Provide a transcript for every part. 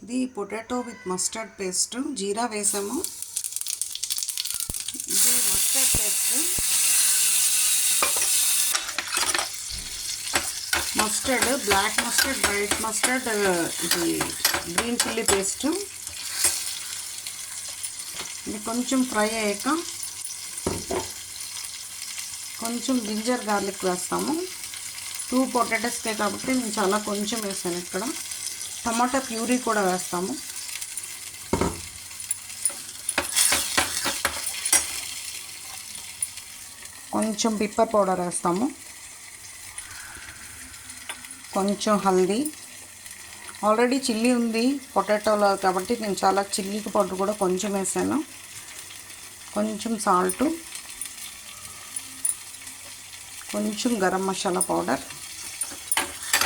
ఇది potato with mustard paste, జీరా వేసాము. ఇది mustard paste, mustard, black mustard, white mustard, ఇది గ్రీన్ చిల్లీ పేస్ట్. ఇది కొంచెం ఫ్రై అయ్యాక కొంచెం జింజర్ గార్లిక్ వేస్తాము. 2 పొటాటోస్కే కాబట్టి నేను చాలా కొంచెం వేసాను. ఇక్కడ టమాటా ప్యూరీ కూడా వేస్తాము. కొంచెం పిప్పర్ పౌడర్ వేస్తాము. కొంచెం హల్దీ. ఆల్రెడీ చిల్లీ ఉంది పొటాటోలో కాబట్టి నేను చాలా చిల్లీ పౌడర్ కూడా కొంచెం వేసాను. కొంచెం సాల్టు, కొంచెం గరం మసాలా పౌడర్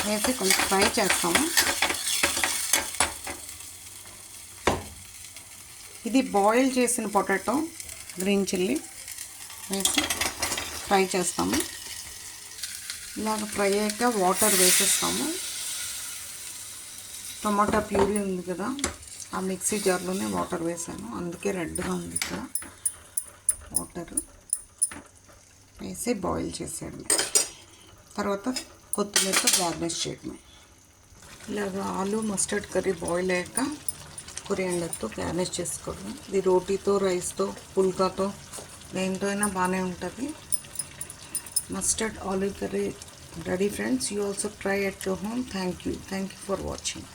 వేసి కొంచెం ఫ్రై చేస్తాము. ఇది బాయిల్ చేసిన పొటాటో, గ్రీన్ చిల్లీ వేసి ఫ్రై చేస్తాము. ఇలాగ ఫ్రై అయ్యాక వాటర్ వేసేస్తాము. టమాటా ప్యూరీ ఉంది కదా, ఆ మిక్సీ జార్లోనే వాటర్ వేసాను, అందుకే రెడ్గా ఉంది. ఇక్కడ వాటర్ వేసి బాయిల్ చేసేయడమే. తర్వాత కొత్తిమీరతో గార్నిష్ చేయడమే. ఇలాగ ఆలు మస్టర్డ్ కర్రీ బాయిల్ అయ్యాక కొరియాండర్తో గార్నిష్ చేసుకోవడం. ఇది రోటీతో, రైస్తో, పుల్కాతో, దేంతో అయినా బాగానే ఉంటుంది. Mustard olive curry ready, friends. You also try at your home. Thank you for watching.